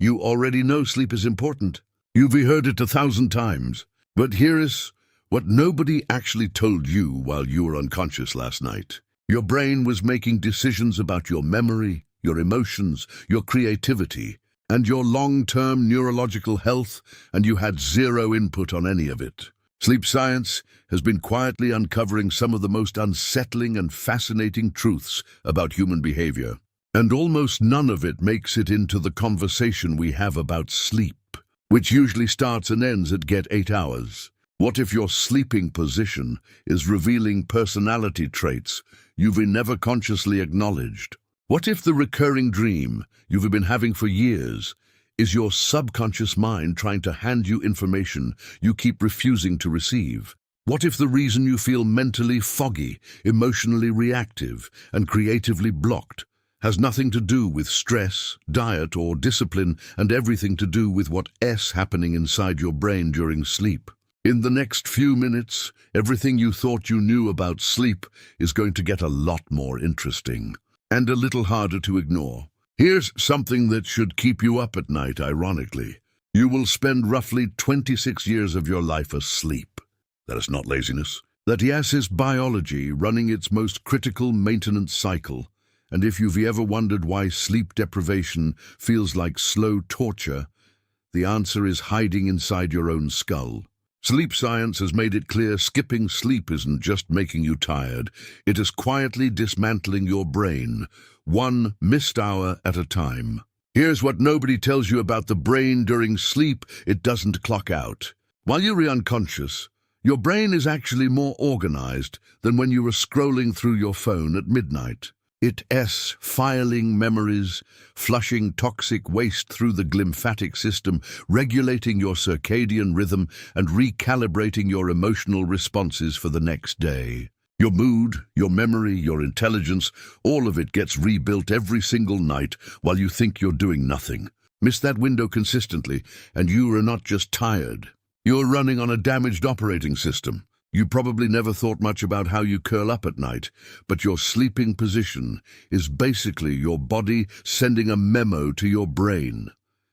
You already know sleep is important. You've heard it 1,000 times. But here is what nobody actually told you while you were unconscious last night. Your brain was making decisions about your memory, your emotions, your creativity, and your long-term neurological health, and you had zero input on any of it. Sleep science has been quietly uncovering some of the most unsettling and fascinating truths about human behavior. And almost none of it makes it into the conversation we have about sleep, which usually starts and ends at get 8 hours. What if your sleeping position is revealing personality traits you've never consciously acknowledged? What if the recurring dream you've been having for years is your subconscious mind trying to hand you information you keep refusing to receive? What if the reason you feel mentally foggy, emotionally reactive, and creatively blocked has nothing to do with stress, diet, or discipline, and everything to do with what's happening inside your brain during sleep? In the next few minutes, everything you thought you knew about sleep is going to get a lot more interesting and a little harder to ignore. Here's something that should keep you up at night, ironically. You will spend roughly 26 years of your life asleep. That is not laziness. That yes is biology running its most critical maintenance cycle. And if you've ever wondered why sleep deprivation feels like slow torture, the answer is hiding inside your own skull. Sleep science has made it clear skipping sleep isn't just making you tired. It is quietly dismantling your brain, one missed hour at a time. Here's what nobody tells you about the brain during sleep: it doesn't clock out. While you're unconscious, your brain is actually more organized than when you were scrolling through your phone at midnight. It's filing memories, flushing toxic waste through the glymphatic system, regulating your circadian rhythm, and recalibrating your emotional responses for the next day. Your mood, your memory, your intelligence, all of it gets rebuilt every single night while you think you're doing nothing. Miss that window consistently, and you are not just tired. You're running on a damaged operating system. You probably never thought much about how you curl up at night, but your sleeping position is basically your body sending a memo to your brain.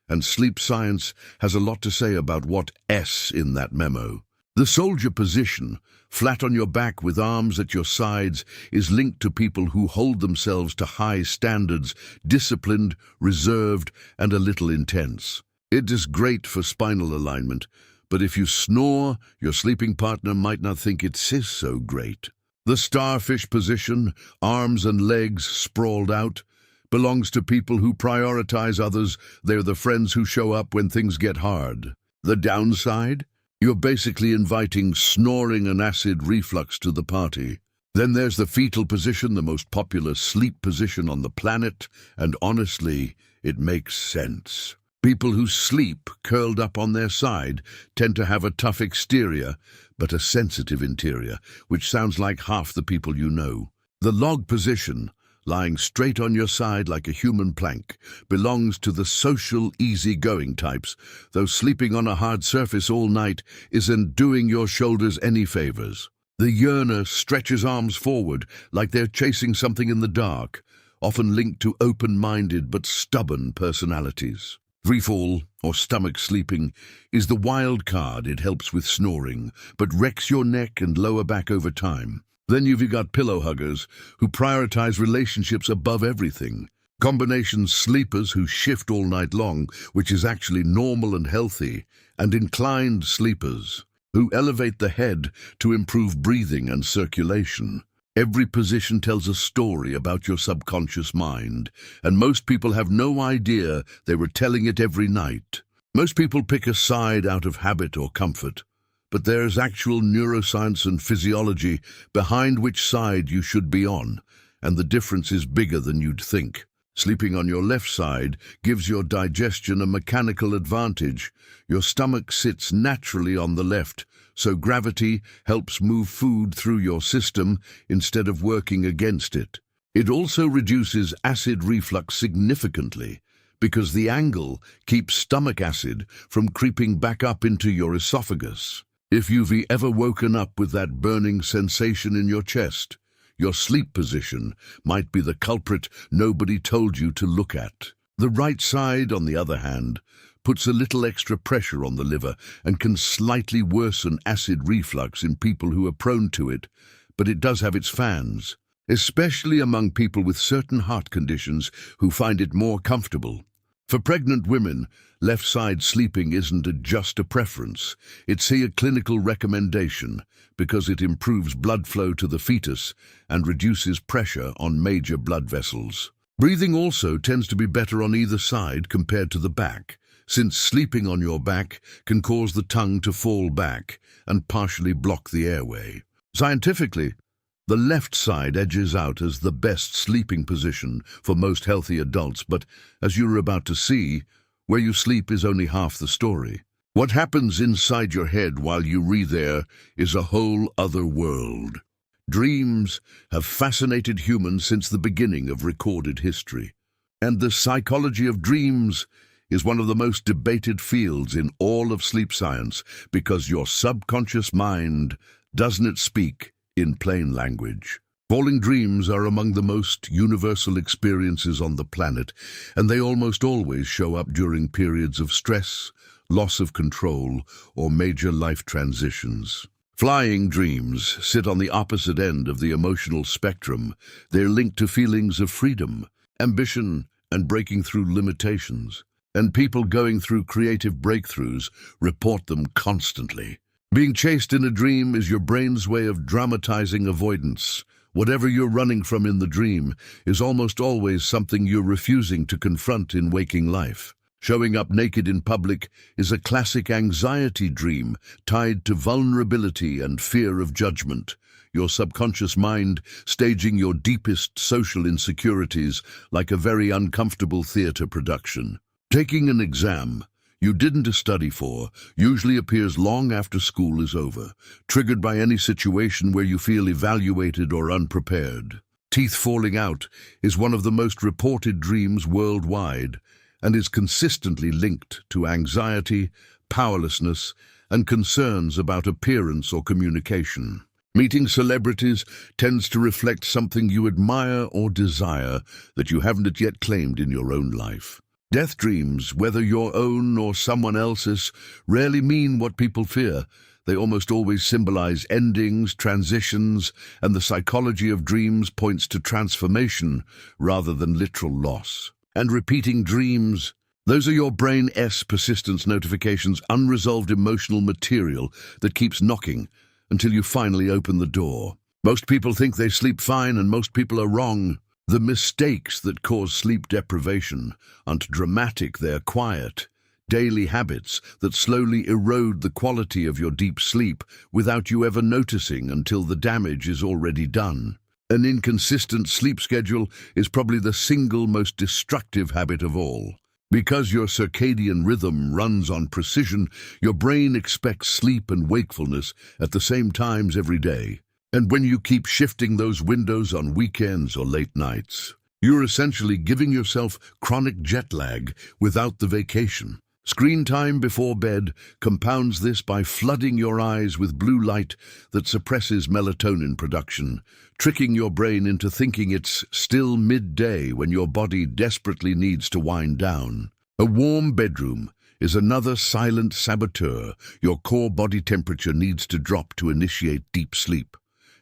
And sleep science has a lot to say about what's in that memo. The soldier position, flat on your back with arms at your sides, is linked to people who hold themselves to high standards, disciplined, reserved, and a little intense. It is great for spinal alignment, but if you snore, your sleeping partner might not think it is so great. The starfish position, arms and legs sprawled out, belongs to people who prioritize others. They're the friends who show up when things get hard. The downside? You're basically inviting snoring and acid reflux to the party. Then there's the fetal position, the most popular sleep position on the planet, and honestly, it makes sense. People who sleep curled up on their side tend to have a tough exterior, but a sensitive interior, which sounds like half the people you know. The log position, lying straight on your side like a human plank, belongs to the social, easy-going types, though sleeping on a hard surface all night isn't doing your shoulders any favors. The yearner stretches arms forward like they're chasing something in the dark, often linked to open-minded but stubborn personalities. Freefall, or stomach sleeping, is the wild card. It helps with snoring, but wrecks your neck and lower back over time. Then you've got pillow huggers, who prioritize relationships above everything. Combination sleepers who shift all night long, which is actually normal and healthy. And inclined sleepers, who elevate the head to improve breathing and circulation. Every position tells a story about your subconscious mind, and most people have no idea they were telling it every night. Most people pick a side out of habit or comfort, but there's actual neuroscience and physiology behind which side you should be on, and the difference is bigger than you'd think. Sleeping on your left side gives your digestion a mechanical advantage. Your stomach sits naturally on the left, so gravity helps move food through your system instead of working against it. It also reduces acid reflux significantly because the angle keeps stomach acid from creeping back up into your esophagus. If you've ever woken up with that burning sensation in your chest, your sleep position might be the culprit nobody told you to look at. The right side, on the other hand, puts a little extra pressure on the liver and can slightly worsen acid reflux in people who are prone to it, but it does have its fans, especially among people with certain heart conditions who find it more comfortable. For pregnant women, left-side sleeping isn't just a preference, it's a clinical recommendation because it improves blood flow to the fetus and reduces pressure on major blood vessels. Breathing also tends to be better on either side compared to the back, since sleeping on your back can cause the tongue to fall back and partially block the airway. Scientifically, the left side edges out as the best sleeping position for most healthy adults, but as you're about to see, where you sleep is only half the story. What happens inside your head while you read there is a whole other world. Dreams have fascinated humans since the beginning of recorded history, and the psychology of dreams is one of the most debated fields in all of sleep science because your subconscious mind doesn't speak in plain language. Falling dreams are among the most universal experiences on the planet, and they almost always show up during periods of stress, loss of control, or major life transitions. Flying dreams sit on the opposite end of the emotional spectrum. They're linked to feelings of freedom, ambition, and breaking through limitations. And people going through creative breakthroughs report them constantly. Being chased in a dream is your brain's way of dramatizing avoidance. Whatever you're running from in the dream is almost always something you're refusing to confront in waking life. Showing up naked in public is a classic anxiety dream tied to vulnerability and fear of judgment. Your subconscious mind staging your deepest social insecurities like a very uncomfortable theater production. Taking an exam you didn't study for usually appears long after school is over, triggered by any situation where you feel evaluated or unprepared. Teeth falling out is one of the most reported dreams worldwide and is consistently linked to anxiety, powerlessness, and concerns about appearance or communication. Meeting celebrities tends to reflect something you admire or desire that you haven't yet claimed in your own life. Death dreams, whether your own or someone else's, rarely mean what people fear. They almost always symbolize endings, transitions, and the psychology of dreams points to transformation rather than literal loss. And repeating dreams, those are your brain's persistence notifications, unresolved emotional material that keeps knocking until you finally open the door. Most people think they sleep fine, and most people are wrong. The mistakes that cause sleep deprivation aren't dramatic, they're quiet, daily habits that slowly erode the quality of your deep sleep without you ever noticing until the damage is already done. An inconsistent sleep schedule is probably the single most destructive habit of all. Because your circadian rhythm runs on precision, your brain expects sleep and wakefulness at the same times every day. And when you keep shifting those windows on weekends or late nights, you're essentially giving yourself chronic jet lag without the vacation. Screen time before bed compounds this by flooding your eyes with blue light that suppresses melatonin production, tricking your brain into thinking it's still midday when your body desperately needs to wind down. A warm bedroom is another silent saboteur. Your core body temperature needs to drop to initiate deep sleep,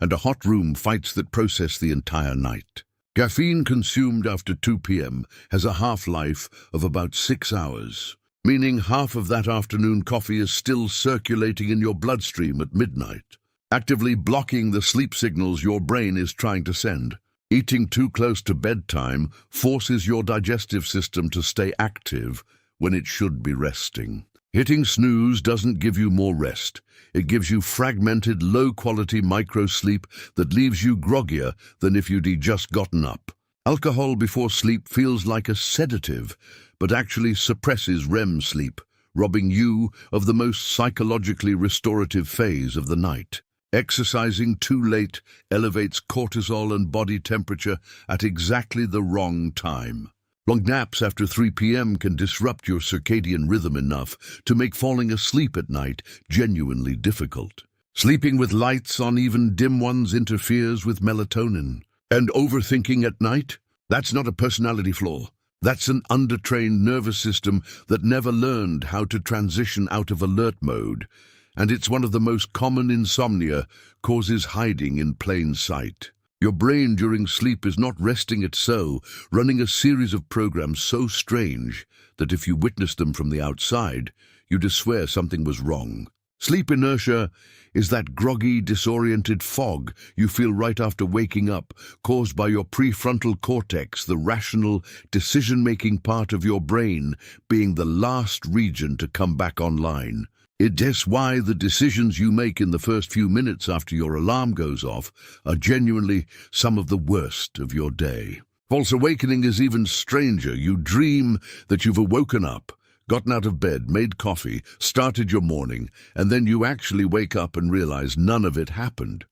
and a hot room fights that process the entire night. Caffeine consumed after 2 p.m. has a half-life of about 6 hours, meaning half of that afternoon coffee is still circulating in your bloodstream at midnight, actively blocking the sleep signals your brain is trying to send. Eating too close to bedtime forces your digestive system to stay active when it should be resting. Hitting snooze doesn't give you more rest. It gives you fragmented, low-quality micro-sleep that leaves you groggier than if you'd just gotten up. Alcohol before sleep feels like a sedative, but actually suppresses REM sleep, robbing you of the most psychologically restorative phase of the night. Exercising too late elevates cortisol and body temperature at exactly the wrong time. Long naps after 3 p.m. can disrupt your circadian rhythm enough to make falling asleep at night genuinely difficult. Sleeping with lights on, even dim ones, interferes with melatonin. And overthinking at night? That's not a personality flaw. That's an undertrained nervous system that never learned how to transition out of alert mode, and it's one of the most common insomnia causes hiding in plain sight. Your brain during sleep is not resting at so, running a series of programs so strange that if you witness them from the outside, you'd swear something was wrong. Sleep inertia is that groggy, disoriented fog you feel right after waking up, caused by your prefrontal cortex, the rational, decision-making part of your brain, being the last region to come back online. It's why the decisions you make in the first few minutes after your alarm goes off are genuinely some of the worst of your day. False awakening is even stranger. You dream that you've awoken up, gotten out of bed, made coffee, started your morning, and then you actually wake up and realize none of it happened.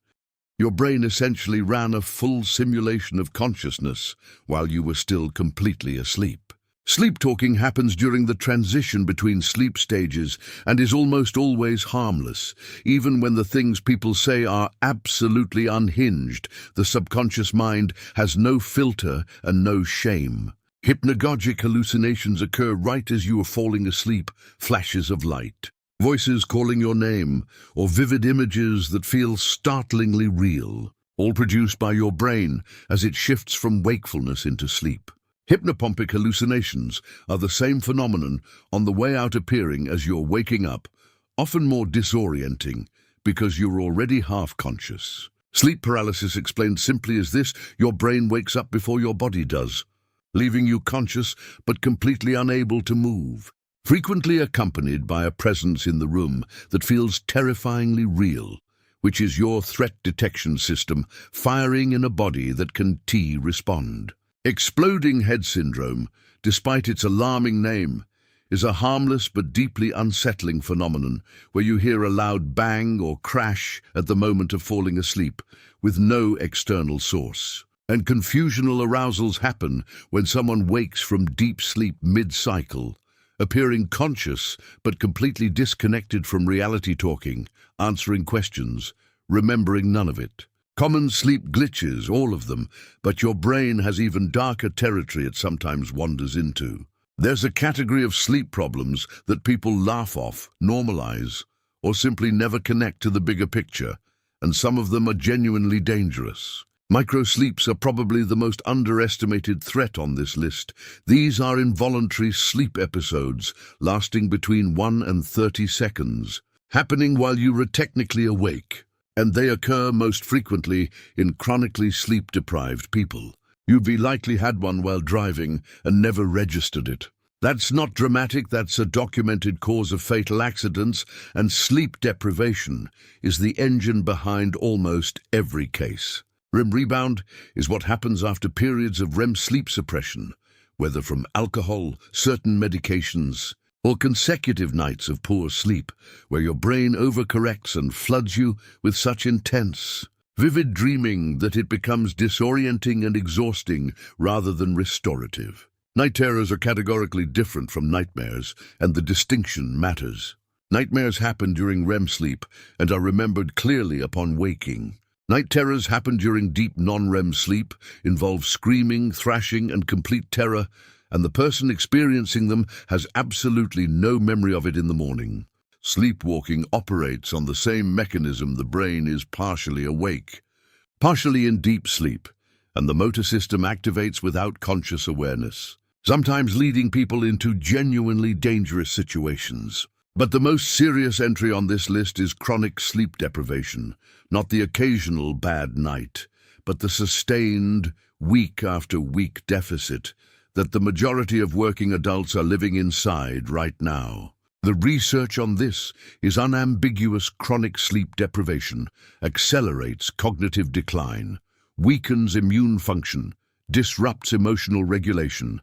Your brain essentially ran a full simulation of consciousness while you were still completely asleep. Sleep talking happens during the transition between sleep stages and is almost always harmless. Even when the things people say are absolutely unhinged, the subconscious mind has no filter and no shame. Hypnagogic hallucinations occur right as you are falling asleep, flashes of light, voices calling your name, or vivid images that feel startlingly real, all produced by your brain as it shifts from wakefulness into sleep. Hypnopompic hallucinations are the same phenomenon on the way out appearing as you're waking up, often more disorienting because you're already half-conscious. Sleep paralysis explained simply as this: your brain wakes up before your body does, leaving you conscious but completely unable to move, frequently accompanied by a presence in the room that feels terrifyingly real, which is your threat detection system firing in a body that can respond. Exploding head syndrome, despite its alarming name, is a harmless but deeply unsettling phenomenon where you hear a loud bang or crash at the moment of falling asleep with no external source. And confusional arousals happen when someone wakes from deep sleep mid-cycle, appearing conscious but completely disconnected from reality, talking, answering questions, remembering none of it. Common sleep glitches, all of them, but your brain has even darker territory it sometimes wanders into. There's a category of sleep problems that people laugh off, normalize, or simply never connect to the bigger picture, and some of them are genuinely dangerous. Microsleeps are probably the most underestimated threat on this list. These are involuntary sleep episodes lasting between 1 and 30 seconds, happening while you are technically awake. And they occur most frequently in chronically sleep-deprived people. You've likely had one while driving and never registered it. That's not dramatic, that's a documented cause of fatal accidents, and sleep deprivation is the engine behind almost every case. REM rebound is what happens after periods of REM sleep suppression, whether from alcohol, certain medications, or consecutive nights of poor sleep, where your brain overcorrects and floods you with such intense, vivid dreaming that it becomes disorienting and exhausting rather than restorative. Night terrors are categorically different from nightmares, and the distinction matters. Nightmares happen during REM sleep and are remembered clearly upon waking. Night terrors happen during deep non-REM sleep, involve screaming, thrashing, and complete terror, and the person experiencing them has absolutely no memory of it in the morning. Sleepwalking operates on the same mechanism. The brain is partially awake, partially in deep sleep, and the motor system activates without conscious awareness, sometimes leading people into genuinely dangerous situations. But the most serious entry on this list is chronic sleep deprivation, not the occasional bad night, but the sustained, week after week deficit that the majority of working adults are living inside right now. The research on this is unambiguous. Chronic sleep deprivation accelerates cognitive decline, weakens immune function, disrupts emotional regulation,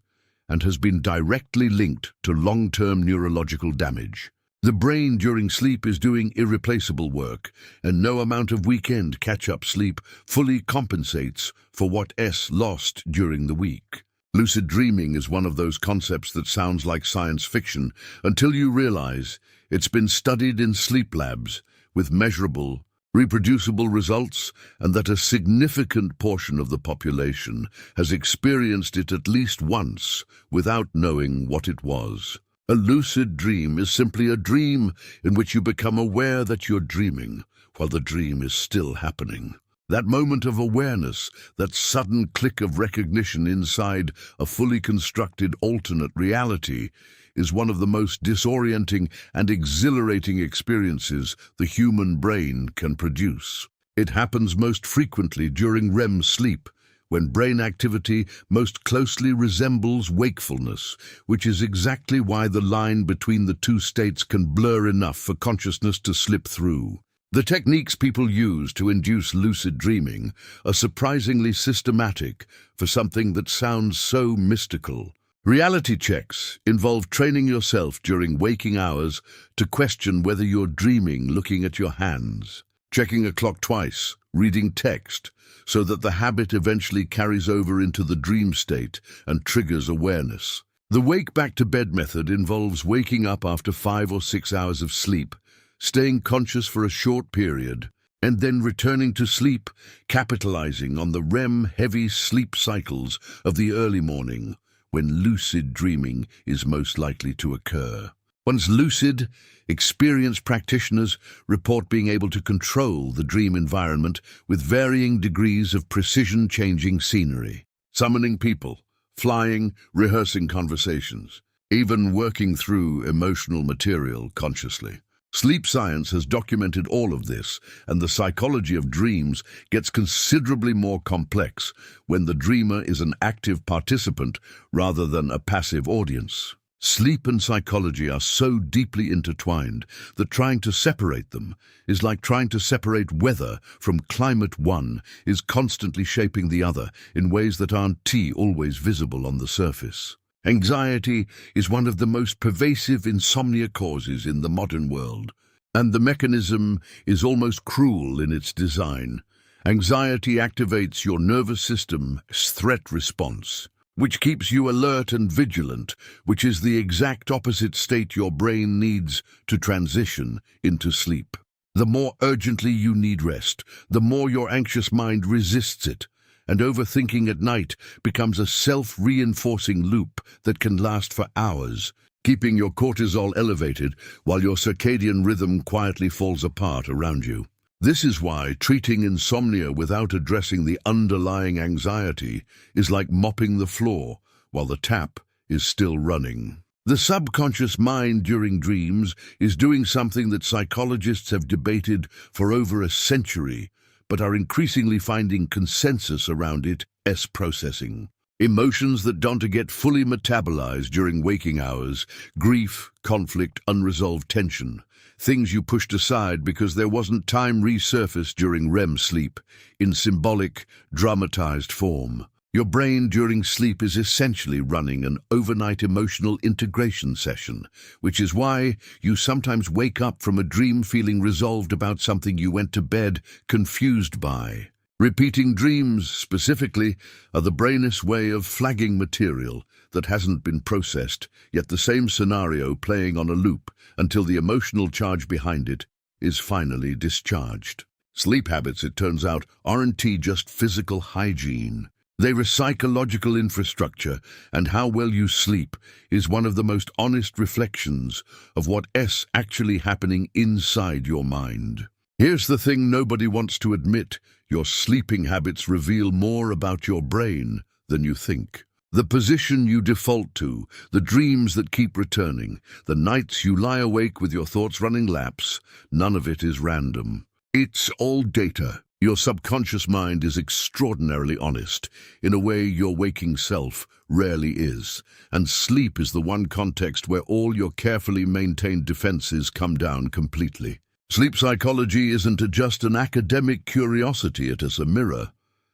and has been directly linked to long-term neurological damage. The brain during sleep is doing irreplaceable work, and no amount of weekend catch-up sleep fully compensates for what is lost during the week. Lucid dreaming is one of those concepts that sounds like science fiction until you realize it's been studied in sleep labs with measurable, reproducible results, and that a significant portion of the population has experienced it at least once without knowing what it was. A lucid dream is simply a dream in which you become aware that you're dreaming while the dream is still happening. That moment of awareness, that sudden click of recognition inside a fully constructed alternate reality, is one of the most disorienting and exhilarating experiences the human brain can produce. It happens most frequently during REM sleep, when brain activity most closely resembles wakefulness, which is exactly why the line between the two states can blur enough for consciousness to slip through. The techniques people use to induce lucid dreaming are surprisingly systematic for something that sounds so mystical. Reality checks involve training yourself during waking hours to question whether you're dreaming looking at your hands, checking a clock twice, reading text, so that the habit eventually carries over into the dream state and triggers awareness. The wake back to bed method involves waking up after 5 or 6 hours of sleep, staying conscious for a short period, and then returning to sleep, capitalizing on the REM-heavy sleep cycles of the early morning, when lucid dreaming is most likely to occur. Once lucid, experienced practitioners report being able to control the dream environment with varying degrees of precision, changing scenery, summoning people, flying, rehearsing conversations, even working through emotional material consciously. Sleep science has documented all of this, and the psychology of dreams gets considerably more complex when the dreamer is an active participant rather than a passive audience. Sleep and psychology are so deeply intertwined that trying to separate them is like trying to separate weather from climate. One is constantly shaping the other in ways that aren't always visible on the surface. Anxiety is one of the most pervasive insomnia causes in the modern world, and the mechanism is almost cruel in its design. Anxiety activates your nervous system's threat response, which keeps you alert and vigilant, which is the exact opposite state your brain needs to transition into sleep. The more urgently you need rest, the more your anxious mind resists it, and overthinking at night becomes a self-reinforcing loop that can last for hours, keeping your cortisol elevated while your circadian rhythm quietly falls apart around you. This is why treating insomnia without addressing the underlying anxiety is like mopping the floor while the tap is still running. The subconscious mind during dreams is doing something that psychologists have debated for over a century, but are increasingly finding consensus around it: processing. Emotions that don't get fully metabolized during waking hours, grief, conflict, unresolved tension, things you pushed aside because there wasn't time resurfaced during REM sleep, in symbolic, dramatized form. Your brain during sleep is essentially running an overnight emotional integration session, which is why you sometimes wake up from a dream feeling resolved about something you went to bed confused by. Repeating dreams, specifically, are the brain's way of flagging material that hasn't been processed, yet the same scenario playing on a loop until the emotional charge behind it is finally discharged. Sleep habits, it turns out, aren't just physical hygiene. They are psychological infrastructure, and how well you sleep is one of the most honest reflections of what's actually happening inside your mind. Here's the thing nobody wants to admit: your sleeping habits reveal more about your brain than you think. The position you default to, the dreams that keep returning, the nights you lie awake with your thoughts running laps, none of it is random. It's all data. Your subconscious mind is extraordinarily honest, in a way your waking self rarely is, and sleep is the one context where all your carefully maintained defenses come down completely. Sleep psychology isn't just an academic curiosity, it is a mirror,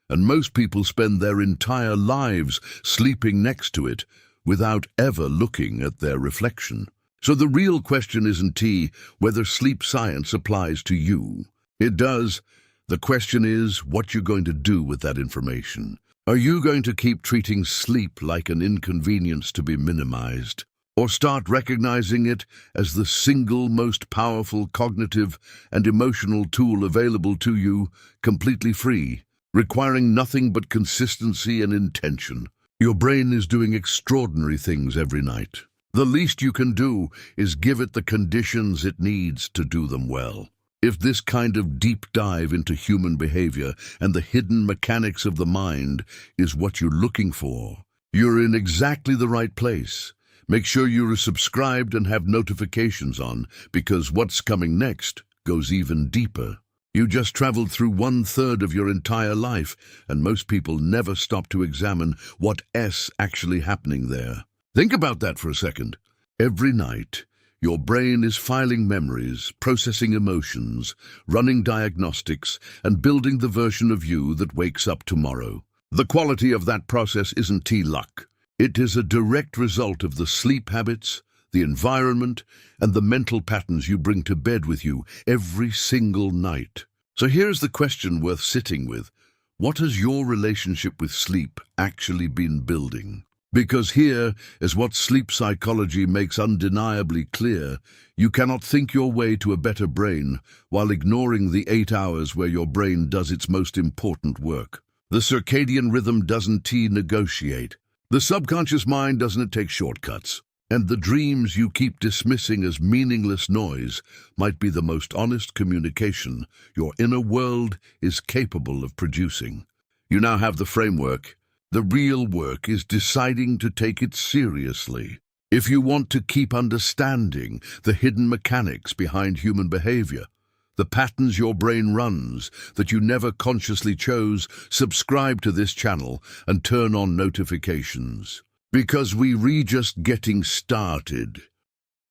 and most people spend their entire lives sleeping next to it without ever looking at their reflection. So the real question isn't whether sleep science applies to you. It does. The question is what you're going to do with that information. Are you going to keep treating sleep like an inconvenience to be minimized? or start recognizing it as the single most powerful cognitive and emotional tool available to you, completely free, requiring nothing but consistency and intention. Your brain is doing extraordinary things every night. The least you can do is give it the conditions it needs to do them well. If this kind of deep dive into human behavior and the hidden mechanics of the mind is what you're looking for, you're in exactly the right place. Make sure you are subscribed and have notifications on, because what's coming next goes even deeper. You just traveled through 1/3 of your entire life, and most people never stop to examine what's actually happening there. Think about that for a second. Every night, your brain is filing memories, processing emotions, running diagnostics, and building the version of you that wakes up tomorrow. The quality of that process isn't luck. It is a direct result of the sleep habits, the environment, and the mental patterns you bring to bed with you every single night. So here's the question worth sitting with. What has your relationship with sleep actually been building? Because here is what sleep psychology makes undeniably clear. You cannot think your way to a better brain while ignoring the 8 hours where your brain does its most important work. The circadian rhythm doesn't negotiate. The subconscious mind doesn't take shortcuts. And the dreams you keep dismissing as meaningless noise might be the most honest communication your inner world is capable of producing. You now have the framework. The real work is deciding to take it seriously. If you want to keep understanding the hidden mechanics behind human behavior, the patterns your brain runs that you never consciously chose, subscribe to this channel and turn on notifications. Because we're just getting started.